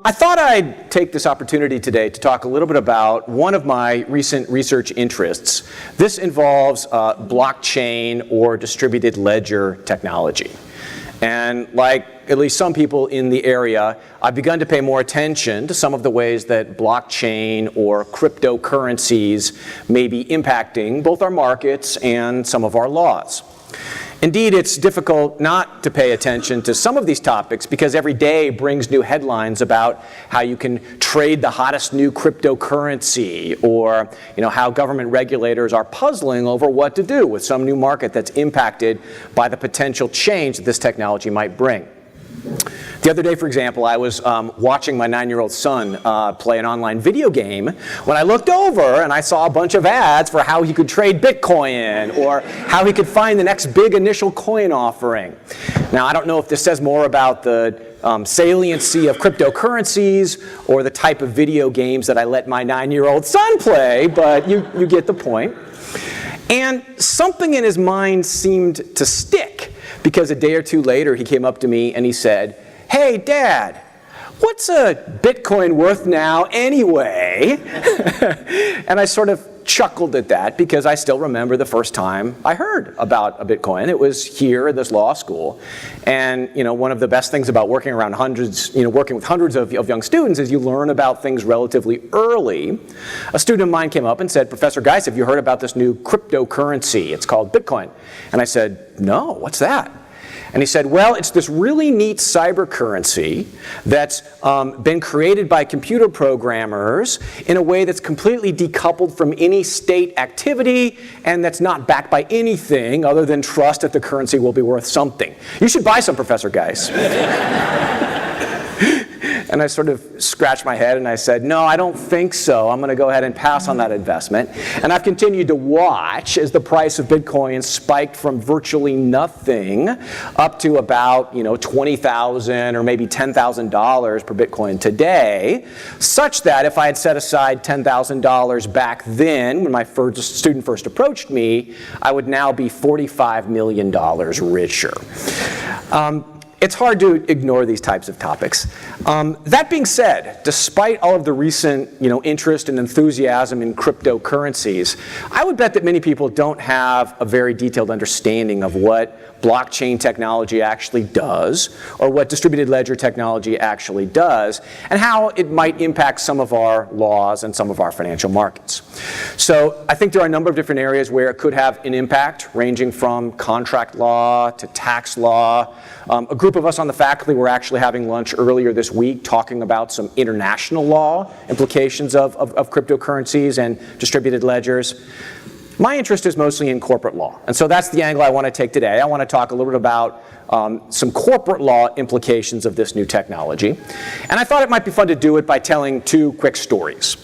I thought I'd take this opportunity today to talk a little bit about one of my recent research interests. This involves blockchain or distributed ledger technology. And like at least some people in the area, I've begun to pay more attention to some of the ways that blockchain or cryptocurrencies may be impacting both our markets and some of our laws. Indeed, it's difficult not to pay attention to some of these topics because every day brings new headlines about how you can trade the hottest new cryptocurrency, or how government regulators are puzzling over what to do with some new market that's impacted by the potential change that this technology might bring. The other day, for example, I was watching my 9-year-old son play an online video game when I looked over and I saw a bunch of ads for how he could trade Bitcoin or how he could find the next big initial coin offering. Now, I don't know if this says more about the saliency of cryptocurrencies or the type of video games that I let my 9-year-old son play, but you get the point. And something in his mind seemed to stick, because a day or two later he came up to me and he said, "Hey, Dad, what's a Bitcoin worth now anyway?" And I sort of chuckled at that because I still remember the first time I heard about a Bitcoin. It was here at this law school. And one of the best things about working around working with hundreds of young students is you learn about things relatively early. A student of mine came up and said, "Professor Geis, have you heard about this new cryptocurrency? It's called Bitcoin." And I said, "No, what's that?" And he said, "Well, it's this really neat cyber currency that's been created by computer programmers in a way that's completely decoupled from any state activity and that's not backed by anything other than trust that the currency will be worth something. You should buy some, Professor Geis." And I sort of scratched my head and I said, "No, I don't think so. I'm going to go ahead and pass on that investment." And I've continued to watch as the price of Bitcoin spiked from virtually nothing up to about $20,000 or maybe $10,000 per Bitcoin today, such that if I had set aside $10,000 back then when my student first approached me, I would now be $45 million richer. It's hard to ignore these types of topics. That being said, despite all of the recent interest and enthusiasm in cryptocurrencies, I would bet that many people don't have a very detailed understanding of what blockchain technology actually does, or what distributed ledger technology actually does, and how it might impact some of our laws and some of our financial markets. So I think there are a number of different areas where it could have an impact, ranging from contract law to tax law. A group of us on the faculty were actually having lunch earlier this week talking about some international law implications of cryptocurrencies and distributed ledgers. My interest is mostly in corporate law, and so that's the angle I want to take today. I want to talk a little bit about some corporate law implications of this new technology. And I thought it might be fun to do it by telling two quick stories.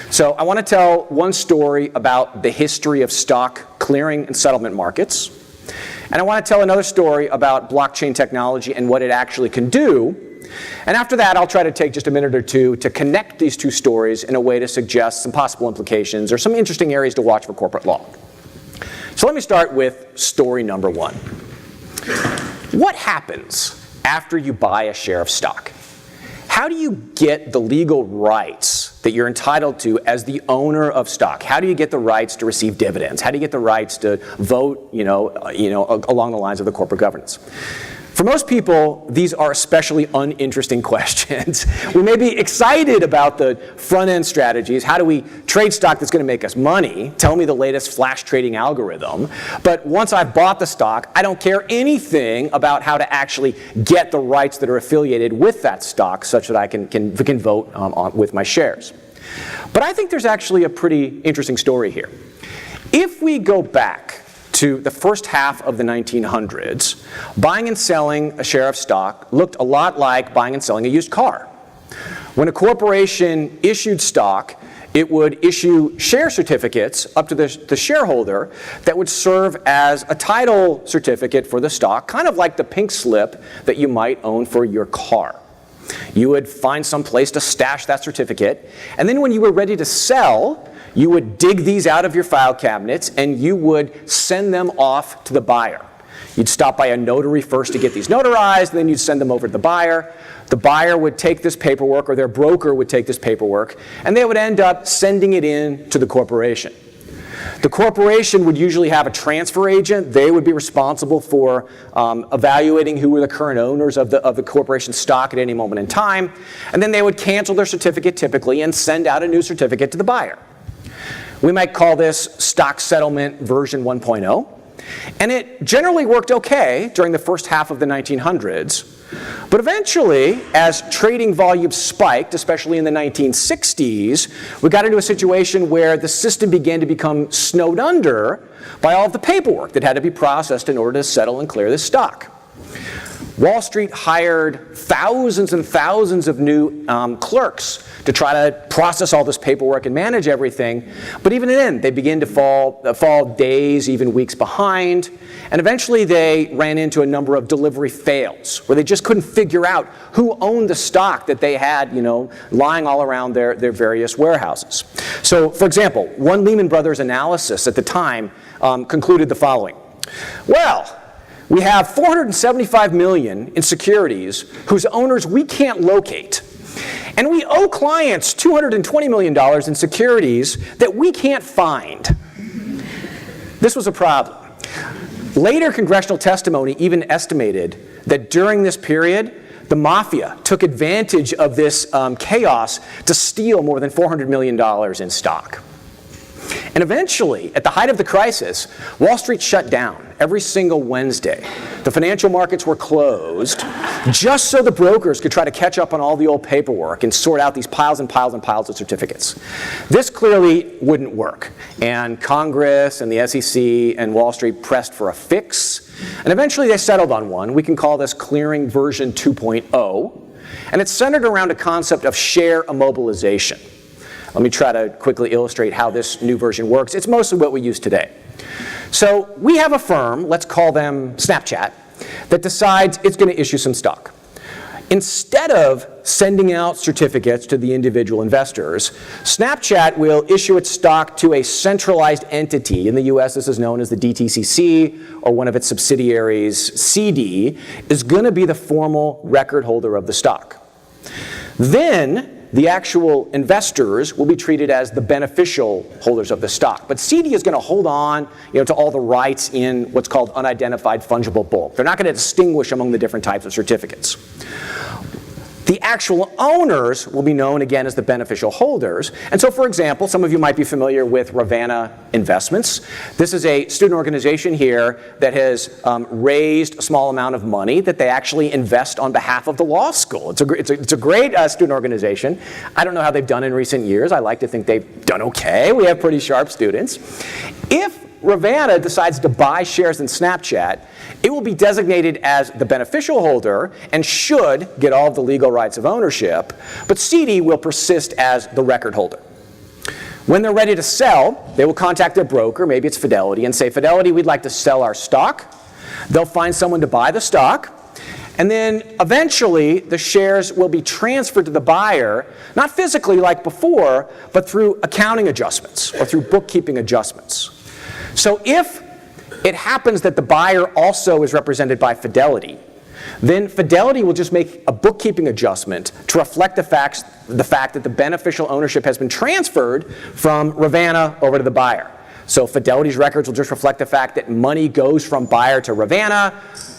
So I want to tell one story about the history of stock clearing and settlement markets. And I want to tell another story about blockchain technology and what it actually can do. And after that, I'll try to take just a minute or two to connect these two stories in a way to suggest some possible implications or some interesting areas to watch for corporate law. So let me start with story number one. What happens after you buy a share of stock? How do you get the legal rights that you're entitled to as the owner of stock? How do you get the rights to receive dividends? How do you get the rights to vote, along the lines of the corporate governance? For most people, these are especially uninteresting questions. We may be excited about the front-end strategies. How do we trade stock that's going to make us money? Tell me the latest flash trading algorithm. But once I've bought the stock, I don't care anything about how to actually get the rights that are affiliated with that stock such that I can vote with my shares. But I think there's actually a pretty interesting story here. If we go back to the first half of the 1900s, buying and selling a share of stock looked a lot like buying and selling a used car. When a corporation issued stock, it would issue share certificates up to the shareholder that would serve as a title certificate for the stock, kind of like the pink slip that you might own for your car. You would find some place to stash that certificate, and then when you were ready to sell, you would dig these out of your file cabinets and you would send them off to the buyer. You'd stop by a notary first to get these notarized, then you'd send them over to the buyer. The buyer would take this paperwork, or their broker would take this paperwork, and they would end up sending it in to the corporation. The corporation would usually have a transfer agent. They would be responsible for evaluating who were the current owners of the corporation's stock at any moment in time. And then they would cancel their certificate typically and send out a new certificate to the buyer. We might call this stock settlement version 1.0. And it generally worked okay during the first half of the 1900s. But eventually, as trading volume spiked, especially in the 1960s, we got into a situation where the system began to become snowed under by all of the paperwork that had to be processed in order to settle and clear this stock. Wall Street hired thousands and thousands of new clerks to try to process all this paperwork and manage everything. But even then, they began to fall days, even weeks behind. And eventually, they ran into a number of delivery fails, where they just couldn't figure out who owned the stock that they had, lying all around their various warehouses. So, for example, one Lehman Brothers analysis at the time concluded the following. Well, we have $475 million in securities whose owners we can't locate. And we owe clients $220 million in securities that we can't find. This was a problem. Later congressional testimony even estimated that during this period, the mafia took advantage of this chaos to steal more than $400 million in stock. And eventually, at the height of the crisis, Wall Street shut down every single Wednesday. The financial markets were closed just so the brokers could try to catch up on all the old paperwork and sort out these piles and piles and piles of certificates. This clearly wouldn't work. And Congress and the SEC and Wall Street pressed for a fix. And eventually they settled on one. We can call this clearing version 2.0. And it's centered around a concept of share immobilization. Let me try to quickly illustrate how this new version works. It's mostly what we use today. So we have a firm, let's call them Snapchat, that decides it's going to issue some stock. Instead of sending out certificates to the individual investors, Snapchat will issue its stock to a centralized entity. In the US, this is known as the DTCC, or one of its subsidiaries, CD, is going to be the formal record holder of the stock. Then, the actual investors will be treated as the beneficial holders of the stock. But CD is going to hold on to all the rights in what's called unidentified fungible bulk. They're not going to distinguish among the different types of certificates. The actual owners will be known again as the beneficial holders. And so, for example, some of you might be familiar with Ravenna Investments. This is a student organization here that has raised a small amount of money that they actually invest on behalf of the law school. It's a great student organization. I don't know how they've done in recent years. I like to think they've done okay. We have pretty sharp students. If Ravenna decides to buy shares in Snapchat, it will be designated as the beneficial holder and should get all of the legal rights of ownership, but CD will persist as the record holder. When they're ready to sell, they will contact their broker, maybe it's Fidelity, and say, Fidelity, we'd like to sell our stock. They'll find someone to buy the stock, and then eventually the shares will be transferred to the buyer, not physically like before, but through accounting adjustments or through bookkeeping adjustments. So if it happens that the buyer also is represented by Fidelity, then Fidelity will just make a bookkeeping adjustment to reflect the fact that the beneficial ownership has been transferred from Ravenna over to the buyer. So Fidelity's records will just reflect the fact that money goes from buyer to Ravenna,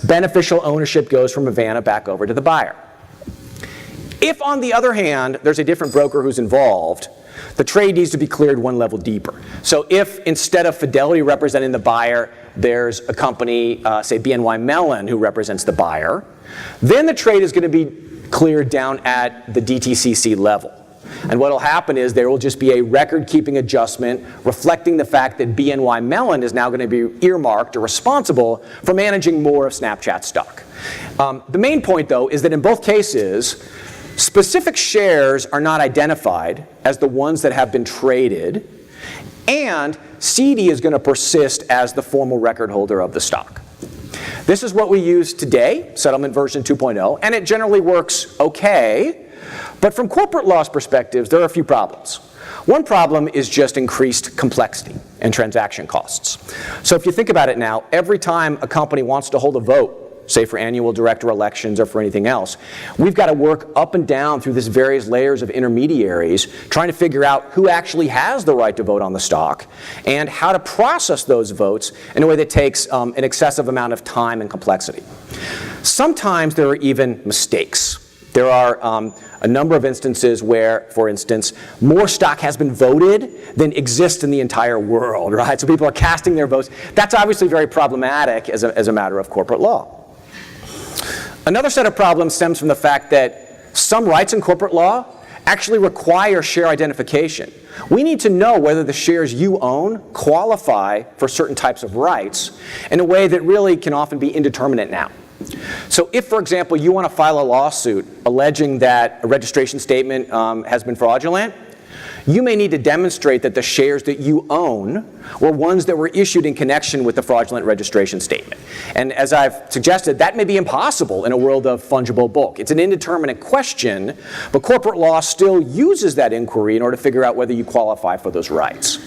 beneficial ownership goes from Ravenna back over to the buyer. If, on the other hand, there's a different broker who's involved, the trade needs to be cleared one level deeper. So if instead of Fidelity representing the buyer, there's a company, say BNY Mellon, who represents the buyer, then the trade is going to be cleared down at the DTCC level. And what will happen is there will just be a record-keeping adjustment reflecting the fact that BNY Mellon is now going to be earmarked or responsible for managing more of Snapchat stock. The main point, though, is that in both cases, specific shares are not identified as the ones that have been traded, and CD is going to persist as the formal record holder of the stock. This is what we use today, settlement version 2.0, and it generally works okay. But from corporate law's perspectives, there are a few problems. One problem is just increased complexity. and transaction costs. So if you think about it now, every time a company wants to hold a vote, say for annual director elections or for anything else, we've got to work up and down through these various layers of intermediaries trying to figure out who actually has the right to vote on the stock and how to process those votes in a way that takes an excessive amount of time and complexity. Sometimes there are even mistakes. There are a number of instances where, for instance, more stock has been voted than exists in the entire world, right? So people are casting their votes. That's obviously very problematic as a matter of corporate law. Another set of problems stems from the fact that some rights in corporate law actually require share identification. We need to know whether the shares you own qualify for certain types of rights in a way that really can often be indeterminate now. So if, for example, you want to file a lawsuit alleging that a registration statement has been fraudulent, you may need to demonstrate that the shares that you own were ones that were issued in connection with the fraudulent registration statement. And as I've suggested, that may be impossible in a world of fungible bulk. It's an indeterminate question, but corporate law still uses that inquiry in order to figure out whether you qualify for those rights.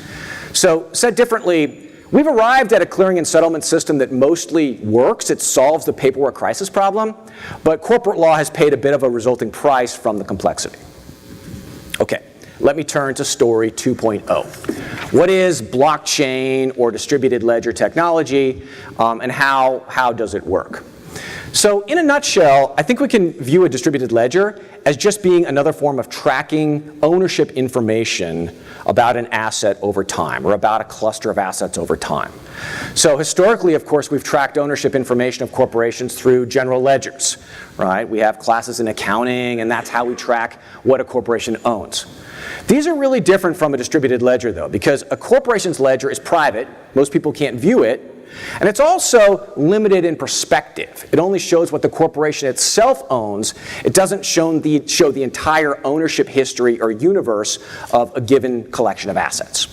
So said differently, we've arrived at a clearing and settlement system that mostly works. It solves the paperwork crisis problem, but corporate law has paid a bit of a resulting price from the complexity. Okay, let me turn to story 2.0. What is blockchain or distributed ledger technology, and how does it work? So in a nutshell, I think we can view a distributed ledger as just being another form of tracking ownership information about an asset over time, or about a cluster of assets over time. So historically, of course, we've tracked ownership information of corporations through general ledgers, right? We have classes in accounting, and that's how we track what a corporation owns. These are really different from a distributed ledger, though, because a corporation's ledger is private. Most people can't view it. And it's also limited in perspective. It only shows what the corporation itself owns. It doesn't show the entire ownership history or universe of a given collection of assets.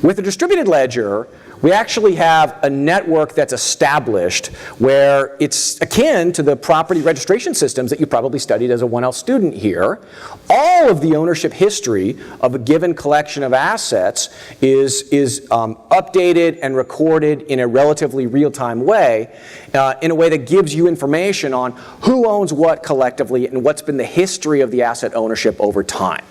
With a distributed ledger, we actually have a network that's established where it's akin to the property registration systems that you probably studied as a 1L student here. All of the ownership history of a given collection of assets is updated and recorded in a relatively real-time way, in a way that gives you information on who owns what collectively and what's been the history of the asset ownership over time.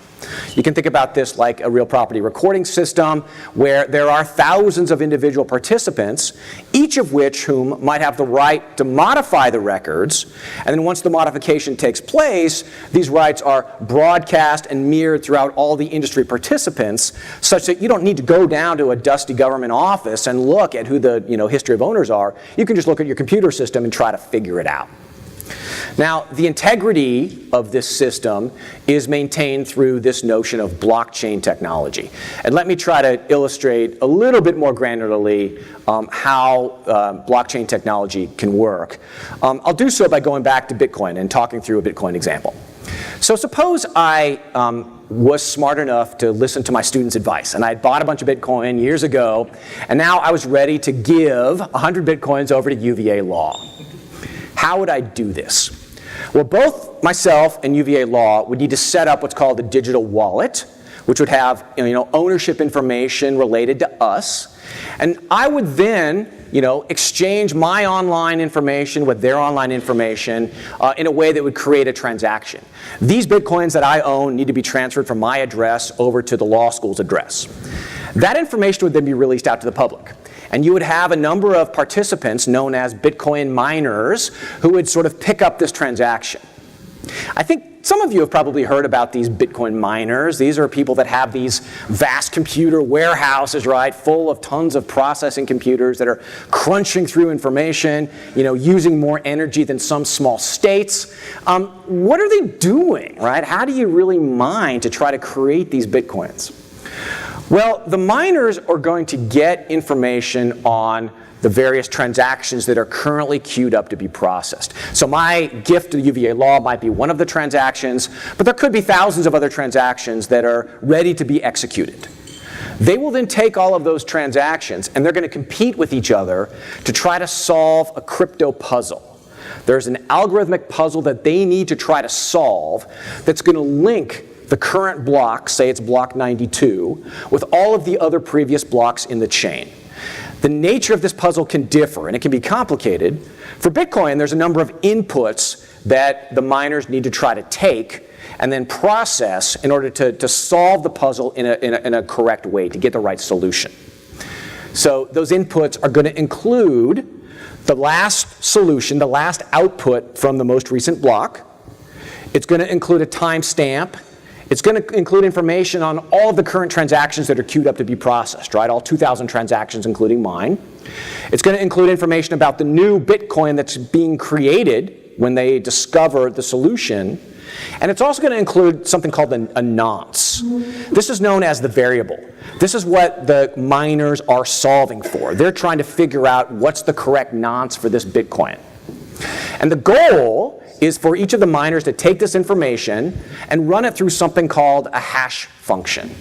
You can think about this like a real property recording system where there are thousands of individual participants, each of whom might have the right to modify the records. And then once the modification takes place, these rights are broadcast and mirrored throughout all the industry participants, such that you don't need to go down to a dusty government office and look at who the history of owners are. You can just look at your computer system and try to figure it out. Now, the integrity of this system is maintained through this notion of blockchain technology. And let me try to illustrate a little bit more granularly how blockchain technology can work. I'll do so by going back to Bitcoin and talking through a Bitcoin example. So suppose I was smart enough to listen to my students' advice, and I had bought a bunch of Bitcoin years ago, and now I was ready to give 100 Bitcoins over to UVA Law. How would I do this? Well, both myself and UVA Law would need to set up what's called a digital wallet, which would have ownership information related to us. And I would then exchange my online information with their online information in a way that would create a transaction. These Bitcoins that I own need to be transferred from my address over to the law school's address. That information would then be released out to the public. And you would have a number of participants known as Bitcoin miners who would sort of pick up this transaction. I think some of you have probably heard about these Bitcoin miners. These are people that have these vast computer warehouses, right, full of tons of processing computers that are crunching through information, using more energy than some small states. What are they doing, right? How do you really mine to try to create these Bitcoins? Well, the miners are going to get information on the various transactions that are currently queued up to be processed. So my gift to UVA Law might be one of the transactions, but there could be thousands of other transactions that are ready to be executed. They will then take all of those transactions and they're going to compete with each other to try to solve a crypto puzzle. There's an algorithmic puzzle that they need to try to solve that's going to link the current block, say it's block 92, with all of the other previous blocks in the chain. The nature of this puzzle can differ, and it can be complicated. For Bitcoin, there's a number of inputs that the miners need to try to take and then process in order to solve the puzzle in a correct way, to get the right solution. So those inputs are going to include the last solution, the last output from the most recent block. It's going to include a timestamp. It's going to include information on all of the current transactions that are queued up to be processed, right? All 2,000 transactions, including mine. It's going to include information about the new Bitcoin that's being created when they discover the solution. And it's also going to include something called a nonce. This is known as the variable. This is what the miners are solving for. They're trying to figure out what's the correct nonce for this Bitcoin. And the goal is for each of the miners to take this information and run it through something called a hash function.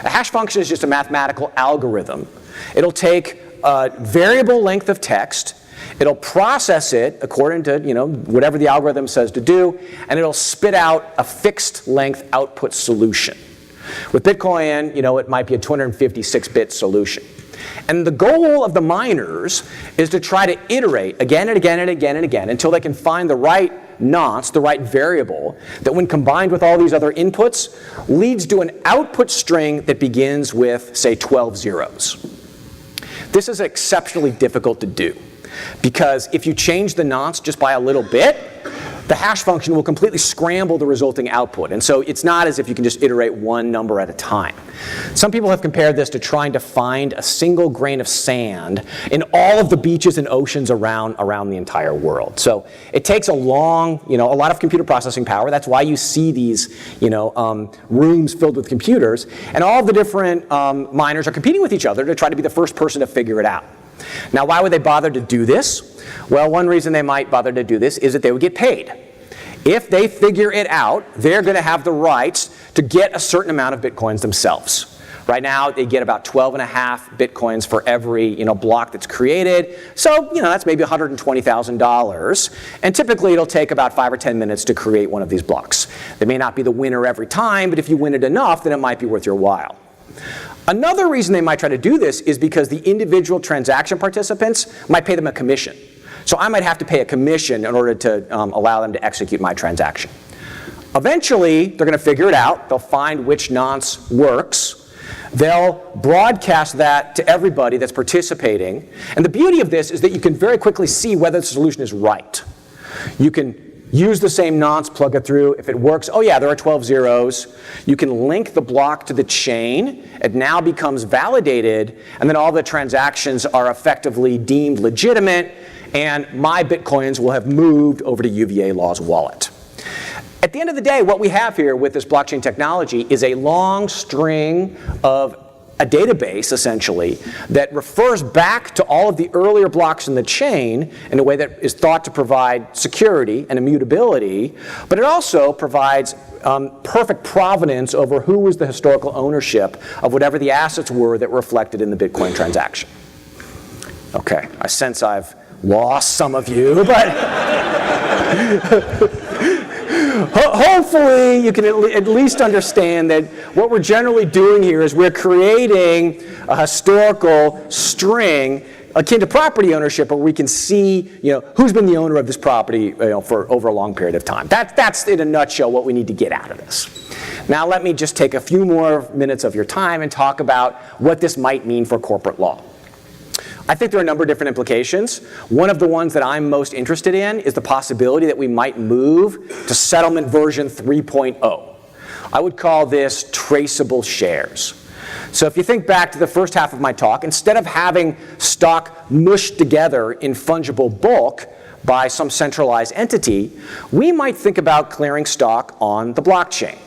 A hash function is just a mathematical algorithm. It'll take a variable length of text, it'll process it according to whatever the algorithm says to do, and it'll spit out a fixed length output solution. With Bitcoin, it might be a 256-bit solution. And the goal of the miners is to try to iterate again and again and again and again until they can find the right nonce, the right variable, that when combined with all these other inputs leads to an output string that begins with, say, 12 zeros. This is exceptionally difficult to do because if you change the nonce just by a little bit, the hash function will completely scramble the resulting output. And so it's not as if you can just iterate one number at a time. Some people have compared this to trying to find a single grain of sand in all of the beaches and oceans around the entire world. So it takes a lot of computer processing power. That's why you see these, rooms filled with computers. And all of the different miners are competing with each other to try to be the first person to figure it out. Now, why would they bother to do this? Well, one reason they might bother to do this is that they would get paid. If they figure it out, they're going to have the rights to get a certain amount of Bitcoins themselves. Right now, they get about 12.5 Bitcoins for every block that's created. So that's maybe $120,000. And typically, it'll take about 5 or 10 minutes to create one of these blocks. They may not be the winner every time, but if you win it enough, then it might be worth your while. Another reason they might try to do this is because the individual transaction participants might pay them a commission. So I might have to pay a commission in order to allow them to execute my transaction. Eventually, they're going to figure it out. They'll find which nonce works. They'll broadcast that to everybody that's participating. And the beauty of this is that you can very quickly see whether the solution is right. You can use the same nonce, plug it through. If it works, oh yeah, there are 12 zeros. You can link the block to the chain. It now becomes validated, and then all the transactions are effectively deemed legitimate, and my Bitcoins will have moved over to UVA Law's wallet. At the end of the day, what we have here with this blockchain technology is a long string of a database, essentially, that refers back to all of the earlier blocks in the chain in a way that is thought to provide security and immutability, but it also provides perfect provenance over who was the historical ownership of whatever the assets were that were reflected in the Bitcoin transaction. Okay, I sense I've lost some of you, but hopefully you can at least understand that what we're generally doing here is we're creating a historical string akin to property ownership, where we can see who's been the owner of this property for over a long period of time. That's in a nutshell what we need to get out of this. Now let me just take a few more minutes of your time and talk about what this might mean for corporate law. I think there are a number of different implications. One of the ones that I'm most interested in is the possibility that we might move to settlement version 3.0. I would call this traceable shares. So if you think back to the first half of my talk, instead of having stock mushed together in fungible bulk by some centralized entity, we might think about clearing stock on the blockchain.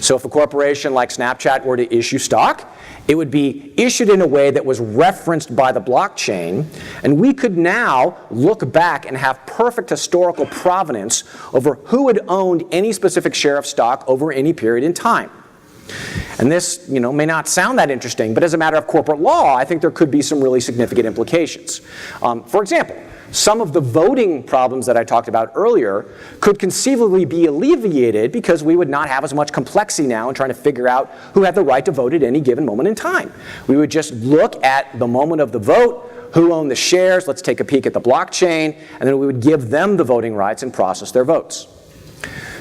So if a corporation like Snapchat were to issue stock, it would be issued in a way that was referenced by the blockchain, and we could now look back and have perfect historical provenance over who had owned any specific share of stock over any period in time. And this, may not sound that interesting, but as a matter of corporate law, I think there could be some really significant implications. For example, some of the voting problems that I talked about earlier could conceivably be alleviated because we would not have as much complexity now in trying to figure out who had the right to vote at any given moment in time. We would just look at the moment of the vote, who owned the shares, let's take a peek at the blockchain, and then we would give them the voting rights and process their votes.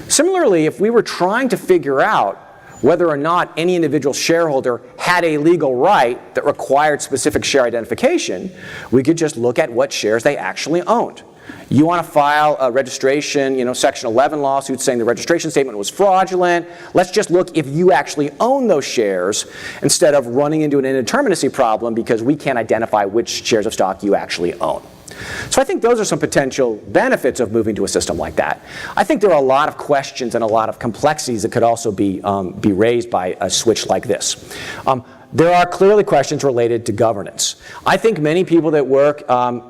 Similarly, if we were trying to figure out whether or not any individual shareholder had a legal right that required specific share identification, we could just look at what shares they actually owned. You want to file a registration, Section 11 lawsuit saying the registration statement was fraudulent. Let's just look if you actually own those shares instead of running into an indeterminacy problem because we can't identify which shares of stock you actually own. So I think those are some potential benefits of moving to a system like that. I think there are a lot of questions and a lot of complexities that could also be raised by a switch like this. There are clearly questions related to governance. I think many people that work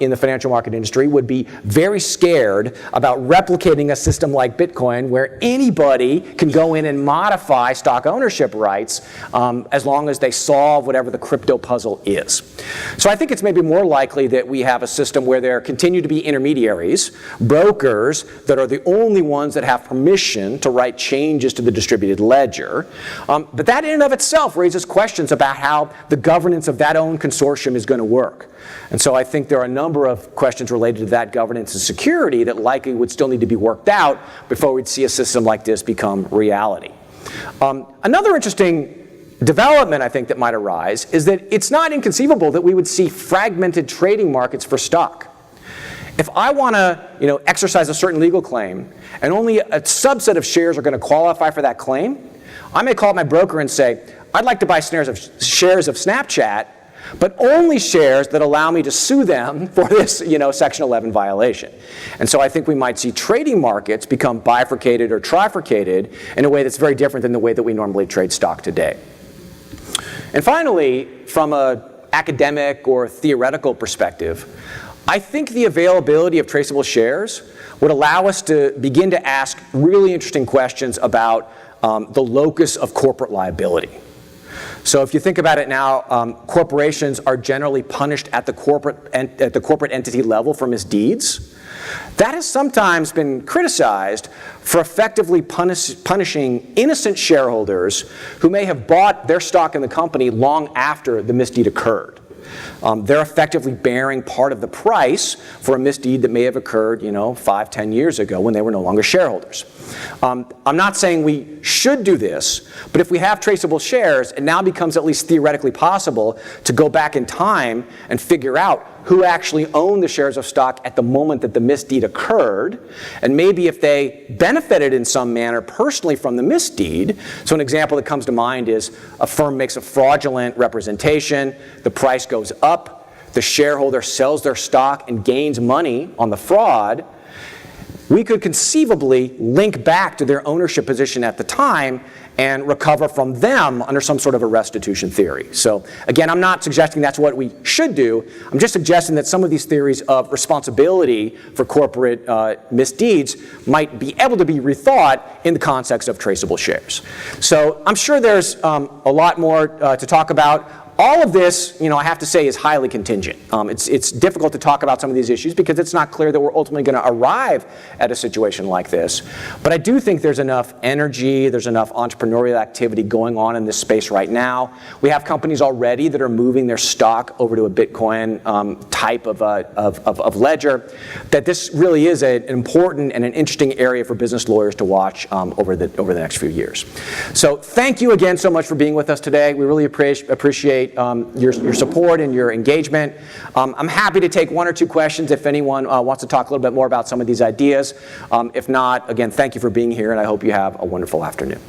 in the financial market industry would be very scared about replicating a system like Bitcoin where anybody can go in and modify stock ownership rights as long as they solve whatever the crypto puzzle is. So I think it's maybe more likely that we have a system where there continue to be intermediaries, brokers that are the only ones that have permission to write changes to the distributed ledger. But that in and of itself raises questions about how the governance of that own consortium is going to work. And so I think there are a number of questions related to that governance and security that likely would still need to be worked out before we'd see a system like this become reality. Another interesting development I think that might arise is that it's not inconceivable that we would see fragmented trading markets for stock. If I want to exercise a certain legal claim and only a subset of shares are going to qualify for that claim, I may call my broker and say, I'd like to buy shares of Snapchat, but only shares that allow me to sue them for this Section 11 violation. And so I think we might see trading markets become bifurcated or trifurcated in a way that's very different than the way that we normally trade stock today. And finally, from an academic or theoretical perspective, I think the availability of traceable shares would allow us to begin to ask really interesting questions about the locus of corporate liability. So if you think about it now, corporations are generally punished at the corporate entity level for misdeeds. That has sometimes been criticized for effectively punishing innocent shareholders who may have bought their stock in the company long after the misdeed occurred. They're effectively bearing part of the price for a misdeed that may have occurred, 5, 10 years ago when they were no longer shareholders. I'm not saying we should do this, but if we have traceable shares, it now becomes at least theoretically possible to go back in time and figure out who actually owned the shares of stock at the moment that the misdeed occurred, and maybe if they benefited in some manner personally from the misdeed. So an example that comes to mind is a firm makes a fraudulent representation, the price goes up, the shareholder sells their stock and gains money on the fraud. We could conceivably link back to their ownership position at the time and recover from them under some sort of a restitution theory. So again, I'm not suggesting that's what we should do. I'm just suggesting that some of these theories of responsibility for corporate misdeeds might be able to be rethought in the context of traceable shares. So I'm sure there's a lot more to talk about. All of this, I have to say, is highly contingent. It's difficult to talk about some of these issues because it's not clear that we're ultimately going to arrive at a situation like this. But I do think there's enough energy, there's enough entrepreneurial activity going on in this space right now. We have companies already that are moving their stock over to a Bitcoin type of ledger, that this really is an important and an interesting area for business lawyers to watch over the next few years. So thank you again so much for being with us today. We really appreciate your support and your engagement. I'm happy to take 1 or 2 questions if anyone wants to talk a little bit more about some of these ideas. If not, again, thank you for being here, and I hope you have a wonderful afternoon.